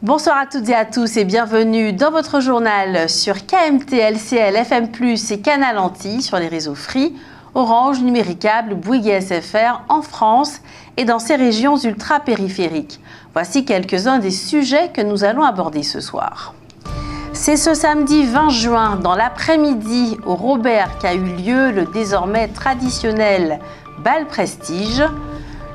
Bonsoir à toutes et à tous et bienvenue dans votre journal sur KMT, LCL, FM+, et Canal Antilles sur les réseaux Free, Orange, Numéricable, Bouygues et SFR en France et dans ces régions ultra-périphériques. Voici quelques-uns des sujets que nous allons aborder ce soir. C'est ce samedi 20 juin, dans l'après-midi, au Robert, qu'a eu lieu le désormais traditionnel bal Prestige.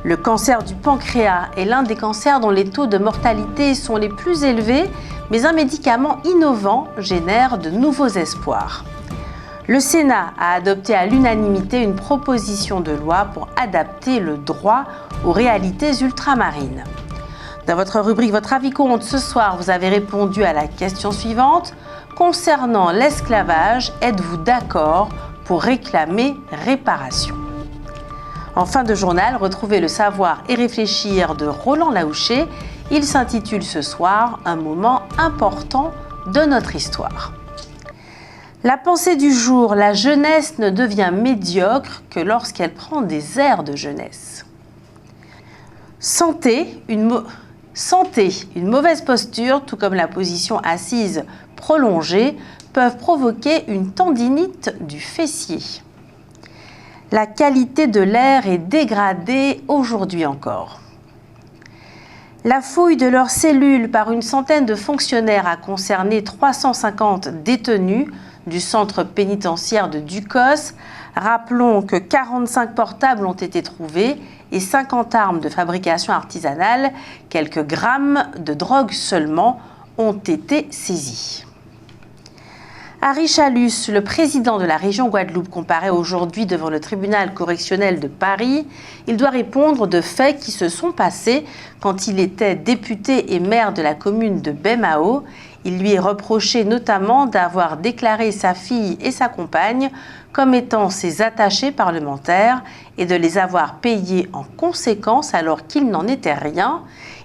Le cancer du pancréas est l'un des cancers dont les taux de mortalité sont les plus élevés, mais un médicament innovant génère de nouveaux espoirs. Le Sénat a adopté à l'unanimité une proposition de loi pour adapter le droit aux réalités ultramarines. Dans votre rubrique Votre avis compte, ce soir, vous avez répondu à la question suivante. Concernant l'esclavage, êtes-vous d'accord pour réclamer réparation ? En fin de journal, retrouvez le savoir et réfléchir de Roland Laouché. Il s'intitule ce soir « Un moment important de notre histoire ». La pensée du jour, la jeunesse ne devient médiocre que lorsqu'elle prend des airs de jeunesse. Santé, une mauvaise posture, tout comme la position assise prolongée, peuvent provoquer une tendinite du fessier. La qualité de l'air est dégradée aujourd'hui encore. La fouille de leurs cellules par une centaine de fonctionnaires a concerné 350 détenus du centre pénitentiaire de Ducos. Rappelons que 45 portables ont été trouvés et 50 armes de fabrication artisanale, quelques grammes de drogue seulement, ont été saisis. Harry Chalus, le président de la région Guadeloupe, comparaît aujourd'hui devant le tribunal correctionnel de Paris. Il doit répondre de faits qui se sont passés quand il était député et maire de la commune de Baie-Mahault. Il lui est reproché notamment d'avoir déclaré sa fille et sa compagne comme étant ses attachés parlementaires et de les avoir payés en conséquence alors qu'il n'en était rien.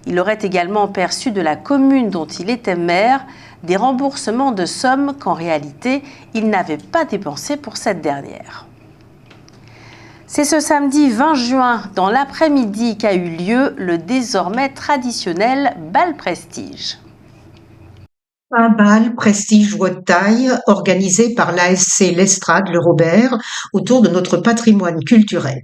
Il aurait également perçu de la commune dont il était maire des remboursements de sommes qu'en réalité, il n'avait pas dépensées pour cette dernière. C'est ce samedi 20 juin, dans l'après-midi, qu'a eu lieu le désormais traditionnel bal Prestige. Un bal prestige haute taille organisé par l'ASC L'Estrade Le Robert autour de notre patrimoine culturel.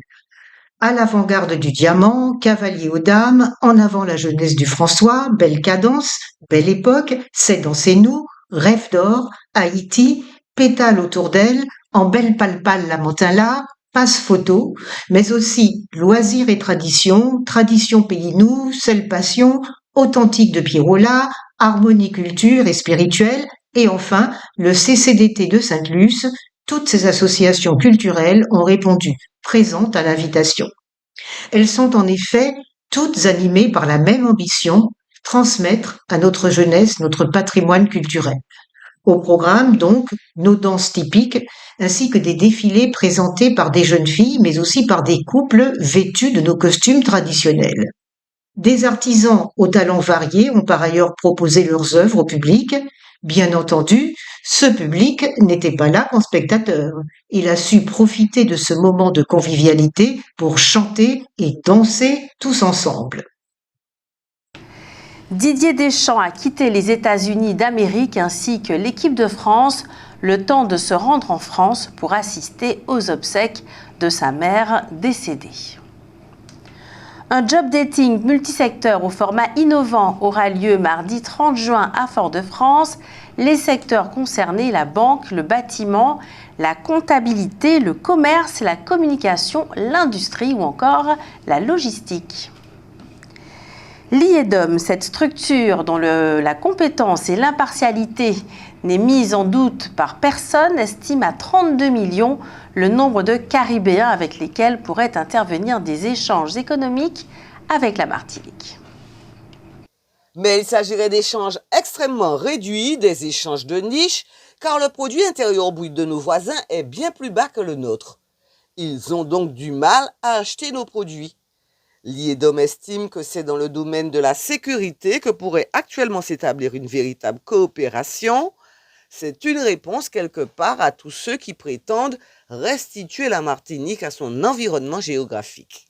À l'avant-garde du diamant, cavalier aux dames, en avant la jeunesse du François, belle cadence, belle époque, c'est danser nous, rêve d'or, Haïti, pétale autour d'elle, en belle palpale la Montala, passe photo, mais aussi loisirs et tradition, tradition pays nous, seule passion, authentique de Pirola, harmonie culture et spirituelle, et enfin le CCDT de Sainte-Luce. Toutes ces associations culturelles ont répondu présentes à l'invitation. Elles sont en effet toutes animées par la même ambition, transmettre à notre jeunesse notre patrimoine culturel. Au programme, donc, nos danses typiques, ainsi que des défilés présentés par des jeunes filles, mais aussi par des couples vêtus de nos costumes traditionnels. Des artisans aux talents variés ont par ailleurs proposé leurs œuvres au public. Bien entendu, ce public n'était pas là qu'en spectateur. Il a su profiter de ce moment de convivialité pour chanter et danser tous ensemble. Didier Deschamps a quitté les États-Unis d'Amérique ainsi que l'équipe de France, le temps de se rendre en France pour assister aux obsèques de sa mère décédée. Un job dating multisecteur au format innovant aura lieu mardi 30 juin à Fort-de-France. Les secteurs concernés, la banque, le bâtiment, la comptabilité, le commerce, la communication, l'industrie ou encore la logistique. L'IEDOM, cette structure dont la compétence et l'impartialité n'est mise en doute par personne, estime à 32 millions le nombre de Caribéens avec lesquels pourraient intervenir des échanges économiques avec la Martinique. Mais il s'agirait d'échanges extrêmement réduits, des échanges de niche, car le produit intérieur brut de nos voisins est bien plus bas que le nôtre. Ils ont donc du mal à acheter nos produits. L'IEDOM estime que c'est dans le domaine de la sécurité que pourrait actuellement s'établir une véritable coopération. C'est une réponse quelque part à tous ceux qui prétendent restituer la Martinique à son environnement géographique.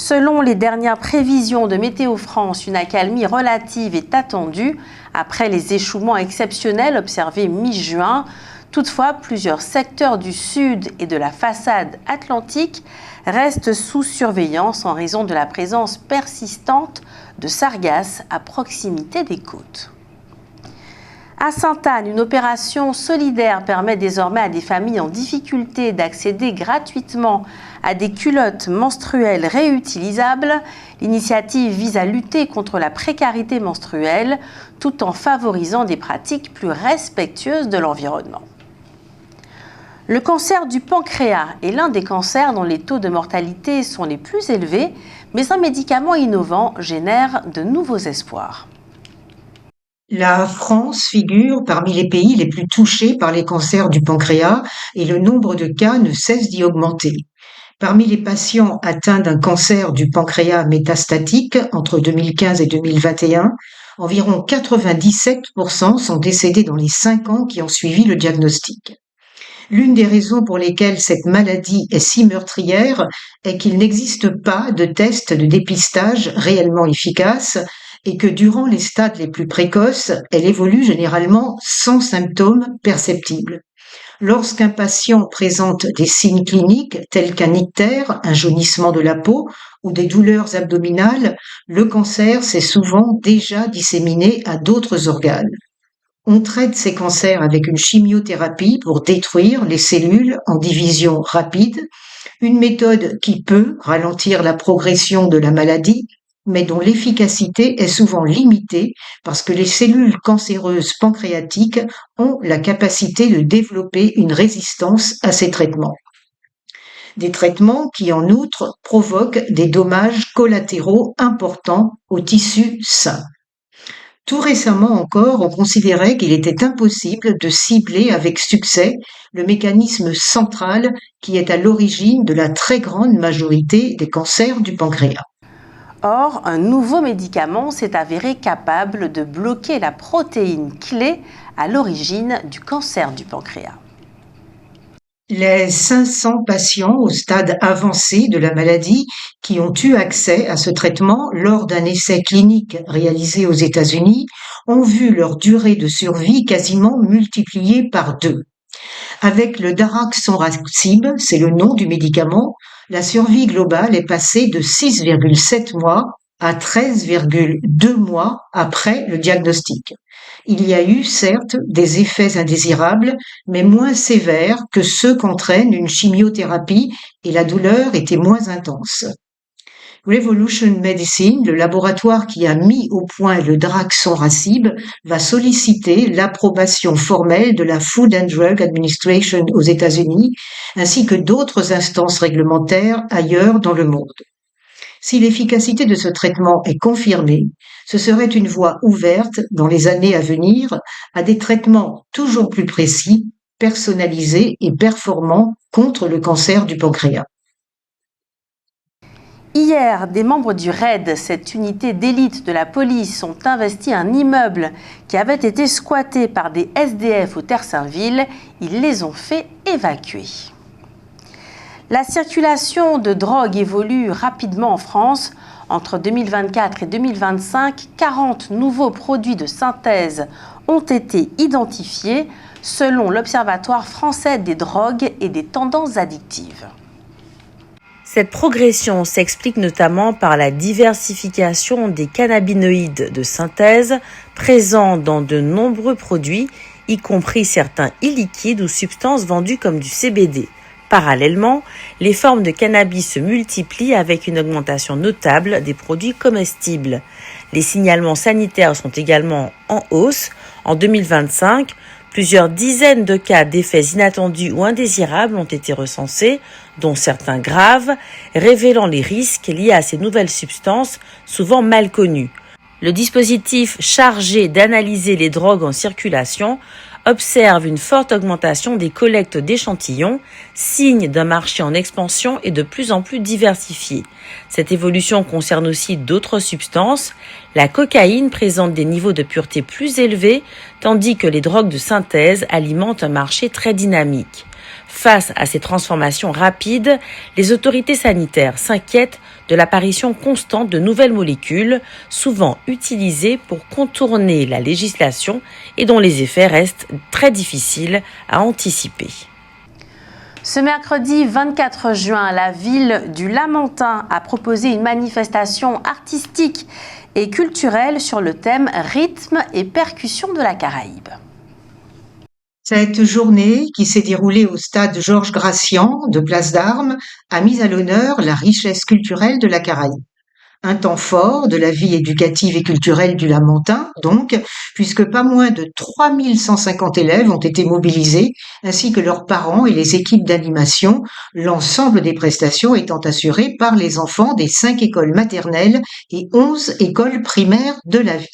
Selon les dernières prévisions de Météo France, une accalmie relative est attendue après les échouements exceptionnels observés mi-juin. Toutefois, plusieurs secteurs du sud et de la façade atlantique restent sous surveillance en raison de la présence persistante de sargasses à proximité des côtes. À Sainte-Anne, une opération solidaire permet désormais à des familles en difficulté d'accéder gratuitement à des culottes menstruelles réutilisables. L'initiative vise à lutter contre la précarité menstruelle tout en favorisant des pratiques plus respectueuses de l'environnement. Le cancer du pancréas est l'un des cancers dont les taux de mortalité sont les plus élevés, mais un médicament innovant génère de nouveaux espoirs. La France figure parmi les pays les plus touchés par les cancers du pancréas et le nombre de cas ne cesse d'y augmenter. Parmi les patients atteints d'un cancer du pancréas métastatique entre 2015 et 2021, environ 97% sont décédés dans les 5 ans qui ont suivi le diagnostic. L'une des raisons pour lesquelles cette maladie est si meurtrière est qu'il n'existe pas de test de dépistage réellement efficace et que durant les stades les plus précoces, elle évolue généralement sans symptômes perceptibles. Lorsqu'un patient présente des signes cliniques tels qu'un ictère, un jaunissement de la peau ou des douleurs abdominales, le cancer s'est souvent déjà disséminé à d'autres organes. On traite ces cancers avec une chimiothérapie pour détruire les cellules en division rapide, une méthode qui peut ralentir la progression de la maladie, mais dont l'efficacité est souvent limitée parce que les cellules cancéreuses pancréatiques ont la capacité de développer une résistance à ces traitements. Des traitements qui, en outre, provoquent des dommages collatéraux importants aux tissus sains. Tout récemment encore, on considérait qu'il était impossible de cibler avec succès le mécanisme central qui est à l'origine de la très grande majorité des cancers du pancréas. Or, un nouveau médicament s'est avéré capable de bloquer la protéine clé à l'origine du cancer du pancréas. Les 500 patients au stade avancé de la maladie qui ont eu accès à ce traitement lors d'un essai clinique réalisé aux États-Unis ont vu leur durée de survie quasiment multipliée par 2. Avec le daraxonrasib, c'est le nom du médicament, la survie globale est passée de 6,7 mois à 13,2 mois après le diagnostic. Il y a eu, certes, des effets indésirables, mais moins sévères que ceux qu'entraîne une chimiothérapie et la douleur était moins intense. Revolution Medicine, le laboratoire qui a mis au point le daraxonrasib, va solliciter l'approbation formelle de la Food and Drug Administration aux États-Unis, ainsi que d'autres instances réglementaires ailleurs dans le monde. Si l'efficacité de ce traitement est confirmée, ce serait une voie ouverte dans les années à venir à des traitements toujours plus précis, personnalisés et performants contre le cancer du pancréas. Hier, des membres du RAID, cette unité d'élite de la police, ont investi un immeuble qui avait été squatté par des SDF au Terre-Saint-Ville. Ils les ont fait évacuer. La circulation de drogue évolue rapidement en France. Entre 2024 et 2025, 40 nouveaux produits de synthèse ont été identifiés selon l'Observatoire français des drogues et des tendances addictives. Cette progression s'explique notamment par la diversification des cannabinoïdes de synthèse présents dans de nombreux produits, y compris certains e-liquides ou substances vendues comme du CBD. Parallèlement, les formes de cannabis se multiplient avec une augmentation notable des produits comestibles. Les signalements sanitaires sont également en hausse. En 2025, plusieurs dizaines de cas d'effets inattendus ou indésirables ont été recensés, dont certains graves, révélant les risques liés à ces nouvelles substances souvent mal connues. Le dispositif chargé d'analyser les drogues en circulation observe une forte augmentation des collectes d'échantillons, signe d'un marché en expansion et de plus en plus diversifié. Cette évolution concerne aussi d'autres substances. La cocaïne présente des niveaux de pureté plus élevés, tandis que les drogues de synthèse alimentent un marché très dynamique. Face à ces transformations rapides, les autorités sanitaires s'inquiètent de l'apparition constante de nouvelles molécules, souvent utilisées pour contourner la législation et dont les effets restent très difficiles à anticiper. Ce mercredi 24 juin, la ville du Lamentin a proposé une manifestation artistique et culturelle sur le thème rythme et percussion de la Caraïbe. Cette journée, qui s'est déroulée au stade Georges Gracian de Place d'Armes, a mis à l'honneur la richesse culturelle de la Caraïbe. Un temps fort de la vie éducative et culturelle du Lamentin, donc, puisque pas moins de 3150 élèves ont été mobilisés, ainsi que leurs parents et les équipes d'animation, l'ensemble des prestations étant assurées par les enfants des 5 écoles maternelles et 11 écoles primaires de la ville.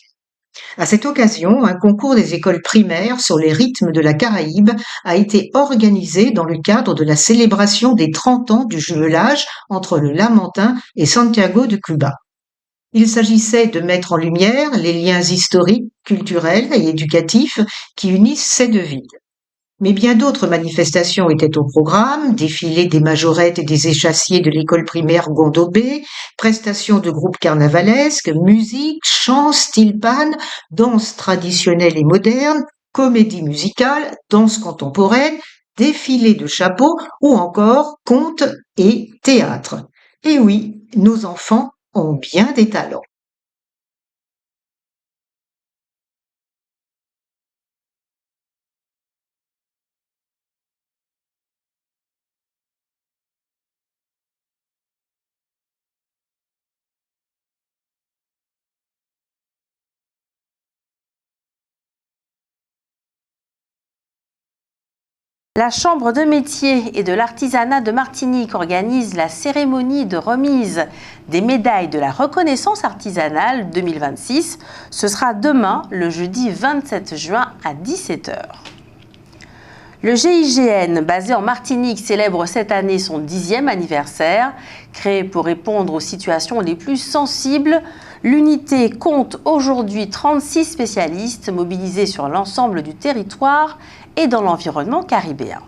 À cette occasion, un concours des écoles primaires sur les rythmes de la Caraïbe a été organisé dans le cadre de la célébration des 30 ans du jumelage entre le Lamentin et Santiago de Cuba. Il s'agissait de mettre en lumière les liens historiques, culturels et éducatifs qui unissent ces deux villes. Mais bien d'autres manifestations étaient au programme, défilés des majorettes et des échassiers de l'école primaire Gondobé, prestations de groupes carnavalesques, musique, chants, style pan, danse traditionnelle et moderne, comédie musicale, danse contemporaine, défilés de chapeaux ou encore contes et théâtre. Et oui, nos enfants ont bien des talents. La Chambre de métiers et de l'artisanat de Martinique organise la cérémonie de remise des médailles de la reconnaissance artisanale 2026. Ce sera demain, le jeudi 27 juin à 17 h. Le GIGN, basé en Martinique, célèbre cette année son 10e anniversaire. Créé pour répondre aux situations les plus sensibles, l'unité compte aujourd'hui 36 spécialistes mobilisés sur l'ensemble du territoire et dans l'environnement caribéen.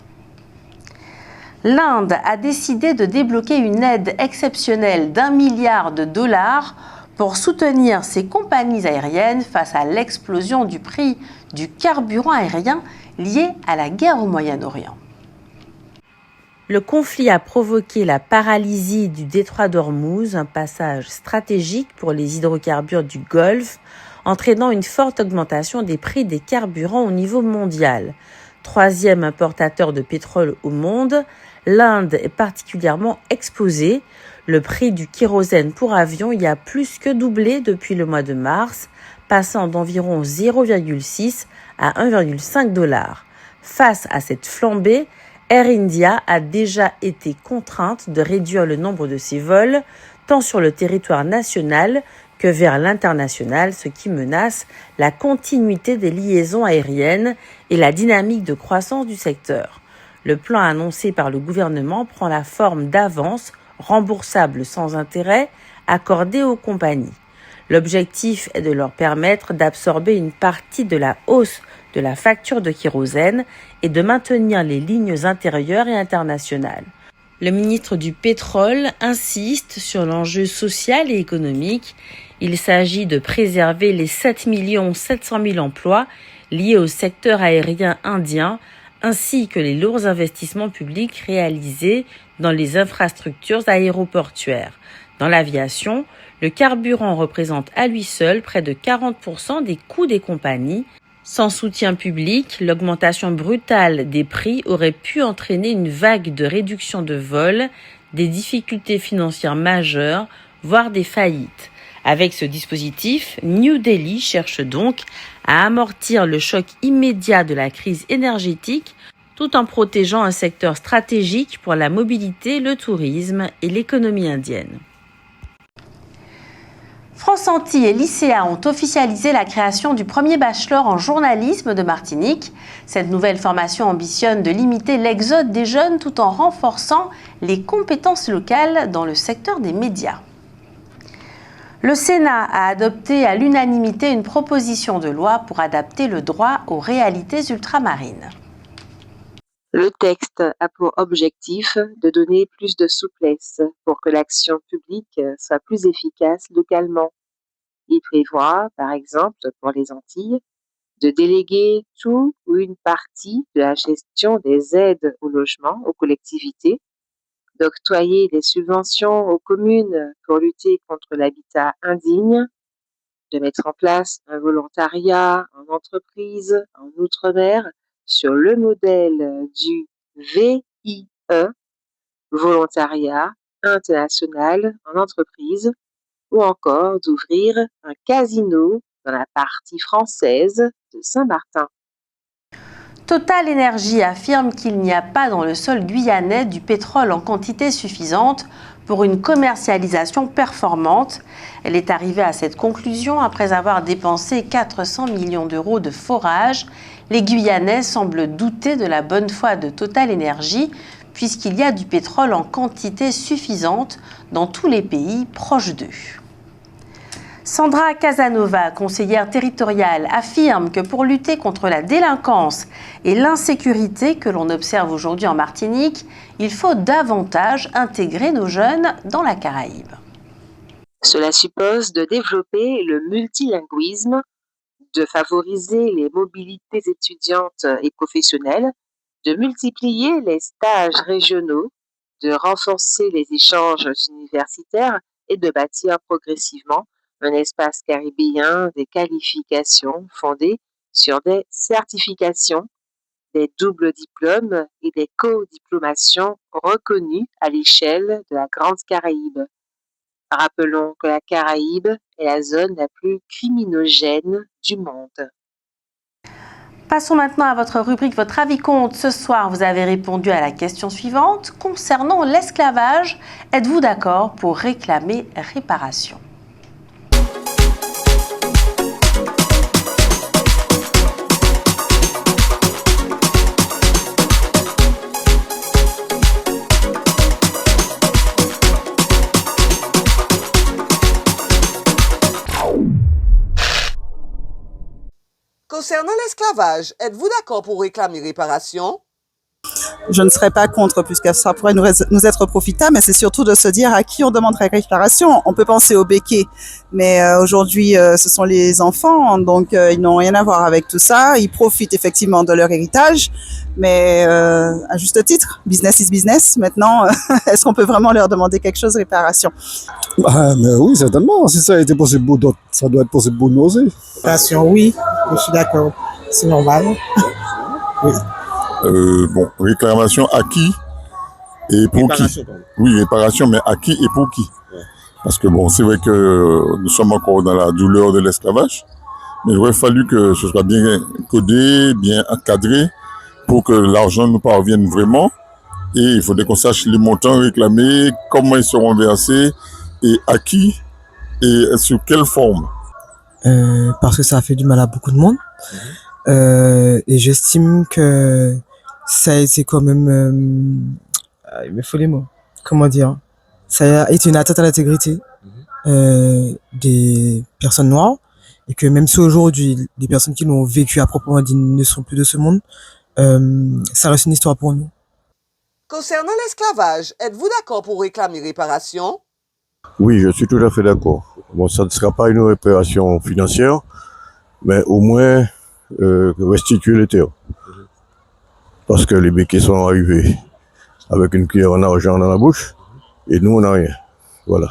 L'Inde a décidé de débloquer une aide exceptionnelle d'1 milliard de dollars pour soutenir ses compagnies aériennes face à l'explosion du prix du carburant aérien lié à la guerre au Moyen-Orient. Le conflit a provoqué la paralysie du détroit d'Ormuz, un passage stratégique pour les hydrocarbures du Golfe, entraînant une forte augmentation des prix des carburants au niveau mondial. Troisième importateur de pétrole au monde, l'Inde est particulièrement exposée. Le prix du kérosène pour avion y a plus que doublé depuis le mois de mars, passant d'environ 0,6 à 1,5 $. Face à cette flambée, Air India a déjà été contrainte de réduire le nombre de ses vols, tant sur le territoire national que vers l'international, ce qui menace la continuité des liaisons aériennes et la dynamique de croissance du secteur. Le plan annoncé par le gouvernement prend la forme d'avances remboursables sans intérêt accordées aux compagnies. L'objectif est de leur permettre d'absorber une partie de la hausse de la facture de kérosène et de maintenir les lignes intérieures et internationales. Le ministre du Pétrole insiste sur l'enjeu social et économique. Il s'agit de préserver les 7 700 000 emplois liés au secteur aérien indien, ainsi que les lourds investissements publics réalisés dans les infrastructures aéroportuaires. Dans l'aviation, le carburant représente à lui seul près de 40% des coûts des compagnies. Sans soutien public, l'augmentation brutale des prix aurait pu entraîner une vague de réduction de vols, des difficultés financières majeures, voire des faillites. Avec ce dispositif, New Delhi cherche donc à amortir le choc immédiat de la crise énergétique tout en protégeant un secteur stratégique pour la mobilité, le tourisme et l'économie indienne. France Antilles et Lycéa ont officialisé la création du premier bachelor en journalisme de Martinique. Cette nouvelle formation ambitionne de limiter l'exode des jeunes tout en renforçant les compétences locales dans le secteur des médias. Le Sénat a adopté à l'unanimité une proposition de loi pour adapter le droit aux réalités ultramarines. Le texte a pour objectif de donner plus de souplesse pour que l'action publique soit plus efficace localement. Il prévoit, par exemple, pour les Antilles, de déléguer tout ou une partie de la gestion des aides au logement aux collectivités, d'octroyer des subventions aux communes pour lutter contre l'habitat indigne, de mettre en place un volontariat en entreprise, en outre-mer, sur le modèle du VIE, Volontariat international en entreprise, ou encore d'ouvrir un casino dans la partie française de Saint-Martin. Total Énergie affirme qu'il n'y a pas dans le sol guyanais du pétrole en quantité suffisante pour une commercialisation performante. Elle est arrivée à cette conclusion après avoir dépensé 400 millions d'euros de forage. Les Guyanais semblent douter de la bonne foi de Total Énergie puisqu'il y a du pétrole en quantité suffisante dans tous les pays proches d'eux. Sandra Casanova, conseillère territoriale, affirme que pour lutter contre la délinquance et l'insécurité que l'on observe aujourd'hui en Martinique, il faut davantage intégrer nos jeunes dans la Caraïbe. Cela suppose de développer le multilinguisme, de favoriser les mobilités étudiantes et professionnelles, de multiplier les stages régionaux, de renforcer les échanges universitaires et de bâtir progressivement un espace caribéen des qualifications fondées sur des certifications, des doubles diplômes et des co-diplomations reconnues à l'échelle de la Grande Caraïbe. Rappelons que la Caraïbe est la zone la plus criminogène du monde. Passons maintenant à votre rubrique Votre avis compte. Ce soir, vous avez répondu à la question suivante. Concernant l'esclavage, êtes-vous d'accord pour réclamer réparation ? Concernant l'esclavage, êtes-vous d'accord pour réclamer réparation? Je ne serais pas contre puisque ça pourrait nous être profitable, mais c'est surtout de se dire à qui on demanderait réparation. On peut penser aux béquets, mais aujourd'hui ce sont les enfants, donc ils n'ont rien à voir avec tout ça. Ils profitent effectivement de leur héritage, mais à juste titre, business is business. Maintenant, est-ce qu'on peut vraiment leur demander quelque chose de réparation? Mais oui, certainement. Si ça a été possible pour d'autres, ça doit être possible pour nous aussi. Réparation, oui, je suis d'accord. C'est normal. Oui. Bon, réclamation à qui et pour qui? Oui, réparation, mais à qui et pour qui? Parce que bon, c'est vrai que nous sommes encore dans la douleur de l'esclavage, mais il aurait fallu que ce soit bien codé, bien encadré pour que l'argent nous parvienne vraiment. Et il faudrait qu'on sache les montants réclamés, comment ils seront versés et à qui et sous quelle forme. Parce que ça a fait du mal à beaucoup de monde. Et j'estime que ça a été quand même... il me faut les mots. Comment dire? Ça a été une atteinte à l'intégrité des personnes noires. Et que même si aujourd'hui, les personnes qui l'ont vécu à proprement dit ne sont plus de ce monde, ça reste une histoire pour nous. Concernant l'esclavage, êtes-vous d'accord pour réclamer réparation? Oui, je suis tout à fait d'accord. Bon, ça ne sera pas une réparation financière, mais au moins restituer les terres. Parce que les béquets sont arrivés avec une cuillère en argent dans la bouche, et nous, on n'a rien. Voilà.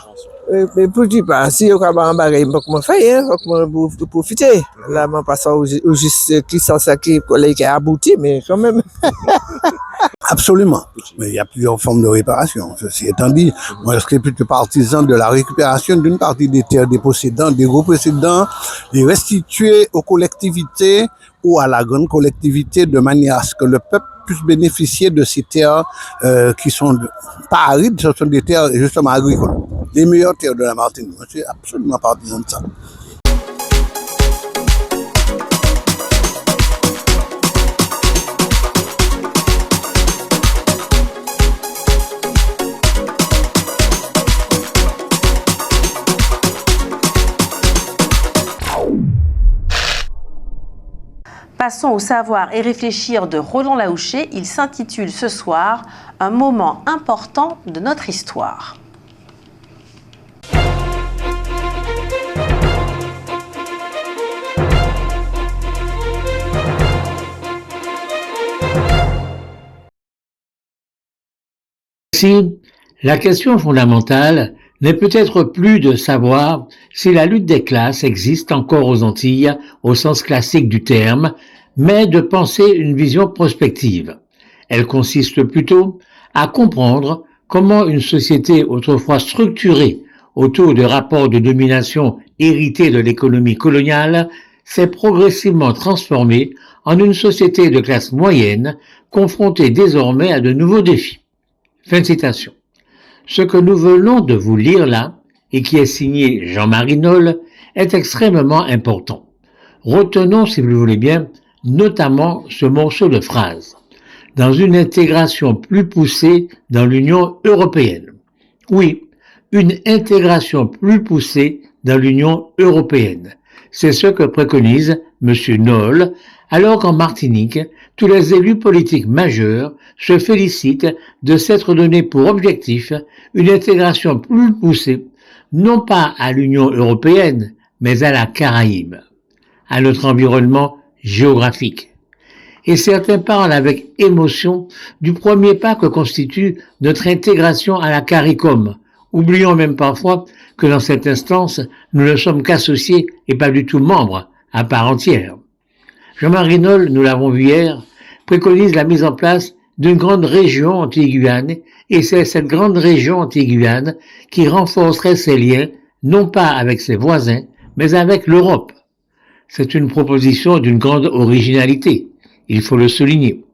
Mais pour dire pas, si on a un bagage, il faut faire, il faut profiter. Là, on passe au juste qui sont sacrés, qui a abouti, mais quand même. Absolument. Mais il y a plusieurs formes de réparation. Ceci étant dit, moi, je serais plutôt partisan de la récupération d'une partie des terres des possédants, des gros possédants, les restituer aux collectivités ou à la grande collectivité de manière à ce que le peuple puisse bénéficier de ces terres qui sont pas arides, ce sont des terres justement agricoles. Les meilleures terres de la Martinique. Je suis absolument partisan de ça. Passons au savoir et réfléchir de Roland Laouché. Il s'intitule ce soir « Un moment important de notre histoire ». Ici, la question fondamentale n'est peut-être plus de savoir si la lutte des classes existe encore aux Antilles au sens classique du terme, mais de penser une vision prospective. Elle consiste plutôt à comprendre comment une société autrefois structurée autour de rapports de domination hérités de l'économie coloniale s'est progressivement transformée en une société de classe moyenne confrontée désormais à de nouveaux défis. Fin de citation. Ce que nous venons de vous lire là, et qui est signé Jean-Marie Noll, est extrêmement important. Retenons, si vous le voulez bien, notamment ce morceau de phrase. Dans une intégration plus poussée dans l'Union européenne. Oui, une intégration plus poussée dans l'Union européenne. C'est ce que préconise M. Noll, alors qu'en Martinique, tous les élus politiques majeurs se félicitent de s'être donné pour objectif une intégration plus poussée, non pas à l'Union européenne, mais à la Caraïbe, à notre environnement géographique. Et certains parlent avec émotion du premier pas que constitue notre intégration à la CARICOM. Oublions même parfois que dans cette instance, nous ne sommes qu'associés et pas du tout membres à part entière. Jean-Marie Noll, nous l'avons vu hier, préconise la mise en place d'une grande région anti-Guyane, et c'est cette grande région anti-Guyane qui renforcerait ses liens, non pas avec ses voisins, mais avec l'Europe. C'est une proposition d'une grande originalité, il faut le souligner.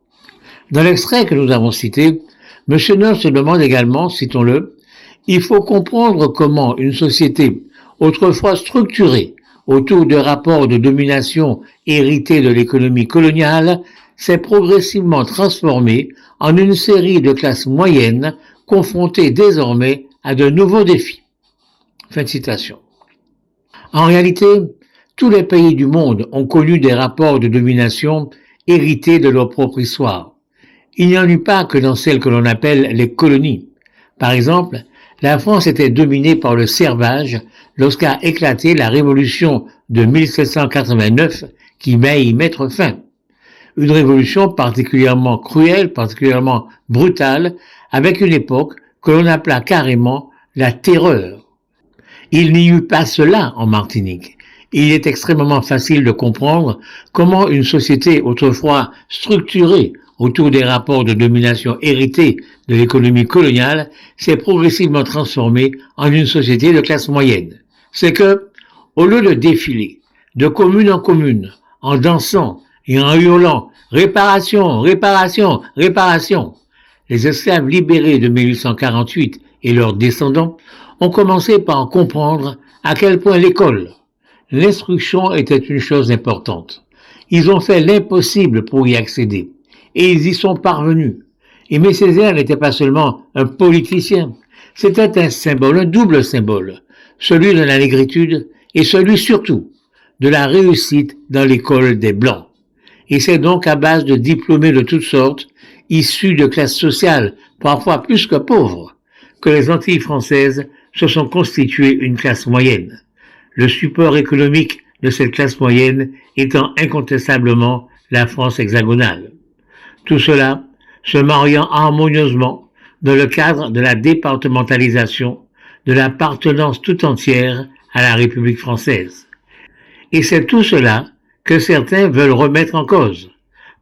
Dans l'extrait que nous avons cité, M. Noll se demande également, citons-le, « Il faut comprendre comment une société autrefois structurée autour de rapports de domination hérités de l'économie coloniale s'est progressivement transformée en une série de classes moyennes confrontées désormais à de nouveaux défis. » Fin de citation. En réalité, tous les pays du monde ont connu des rapports de domination hérités de leur propre histoire. Il n'y en eut pas que dans celles que l'on appelle les colonies. Par exemple, la France était dominée par le servage lorsqu'a éclaté la révolution de 1789 qui va y mettre fin. Une révolution particulièrement cruelle, particulièrement brutale, avec une époque que l'on appela carrément la terreur. Il n'y eut pas cela en Martinique. Il est extrêmement facile de comprendre comment une société autrefois structurée autour des rapports de domination hérités de l'économie coloniale s'est progressivement transformée en une société de classe moyenne. C'est que, au lieu de défiler de commune en commune, en dansant et en hurlant « Réparation, réparation, réparation », les esclaves libérés de 1848 et leurs descendants ont commencé par comprendre à quel point l'école, l'instruction était une chose importante. Ils ont fait l'impossible pour y accéder, et ils y sont parvenus. Aimé Césaire n'était pas seulement un politicien, c'était un symbole, un double symbole, celui de la négritude et celui surtout de la réussite dans l'école des Blancs. Et c'est donc à base de diplômés de toutes sortes, issus de classes sociales parfois plus que pauvres, que les Antilles françaises se sont constituées une classe moyenne. Le support économique de cette classe moyenne étant incontestablement la France hexagonale. Tout cela se mariant harmonieusement dans le cadre de la départementalisation de l'appartenance tout entière à la République française. Et c'est tout cela que certains veulent remettre en cause,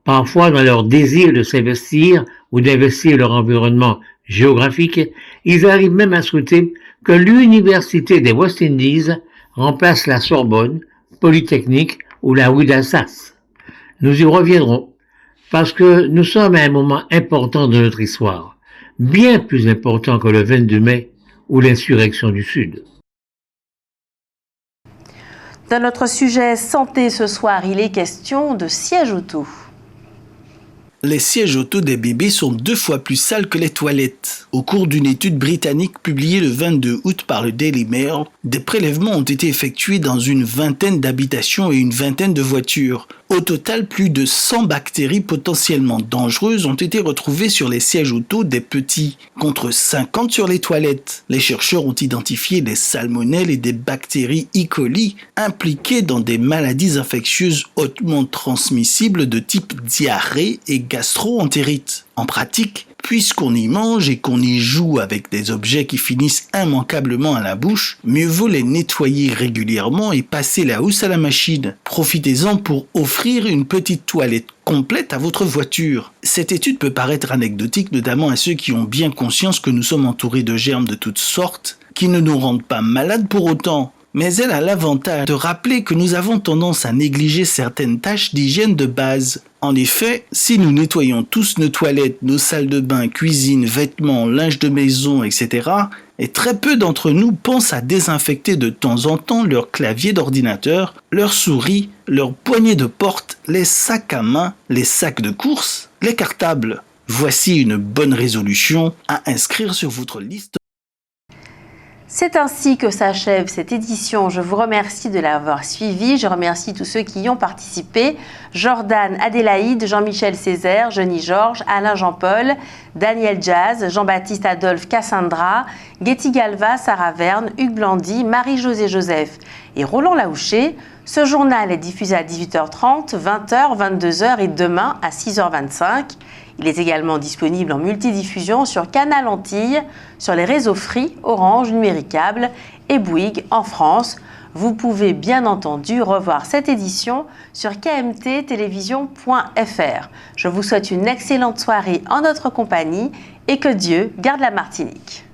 parfois dans leur désir de s'investir ou d'investir leur environnement géographique. Ils arrivent même à souhaiter que l'université des West Indies remplace la Sorbonne, Polytechnique ou la rue d'Assas. Nous y reviendrons, parce que nous sommes à un moment important de notre histoire, bien plus important que le 22 mai ou l'insurrection du Sud. Dans notre sujet santé ce soir, il est question de siège auto. Les sièges auto des bébés sont 2 fois plus sales que les toilettes. Au cours d'une étude britannique publiée le 22 août par le Daily Mail, des prélèvements ont été effectués dans une vingtaine d'habitations et une vingtaine de voitures. Au total, plus de 100 bactéries potentiellement dangereuses ont été retrouvées sur les sièges auto des petits, contre 50 sur les toilettes. Les chercheurs ont identifié des salmonelles et des bactéries E. coli impliquées dans des maladies infectieuses hautement transmissibles de type diarrhée et gastro-entérite. En pratique, puisqu'on y mange et qu'on y joue avec des objets qui finissent immanquablement à la bouche, mieux vaut les nettoyer régulièrement et passer la housse à la machine. Profitez-en pour offrir une petite toilette complète à votre voiture. Cette étude peut paraître anecdotique, notamment à ceux qui ont bien conscience que nous sommes entourés de germes de toutes sortes, qui ne nous rendent pas malades pour autant. Mais elle a l'avantage de rappeler que nous avons tendance à négliger certaines tâches d'hygiène de base. En effet, si nous nettoyons tous nos toilettes, nos salles de bain, cuisine, vêtements, linge de maison, etc., et très peu d'entre nous pensent à désinfecter de temps en temps leur clavier d'ordinateur, leur souris, leur poignée de porte, les sacs à main, les sacs de course, les cartables. Voici une bonne résolution à inscrire sur votre liste. C'est ainsi que s'achève cette édition. Je vous remercie de l'avoir suivi. Je remercie tous ceux qui y ont participé. Jordan, Adélaïde, Jean-Michel Césaire, Jenny Georges, Alain Jean-Paul, Daniel Jazz, Jean-Baptiste Adolphe Cassandra, Getty Galva, Sarah Verne, Hugues Blandy, Marie-Josée Joseph et Roland Laouché. Ce journal est diffusé à 18h30, 20h, 22h et demain à 6h25. Il est également disponible en multidiffusion sur Canal Antilles, sur les réseaux Free, Orange, Numéricable et Bouygues en France. Vous pouvez bien entendu revoir cette édition sur kmttelevision.fr. Je vous souhaite une excellente soirée en notre compagnie et que Dieu garde la Martinique.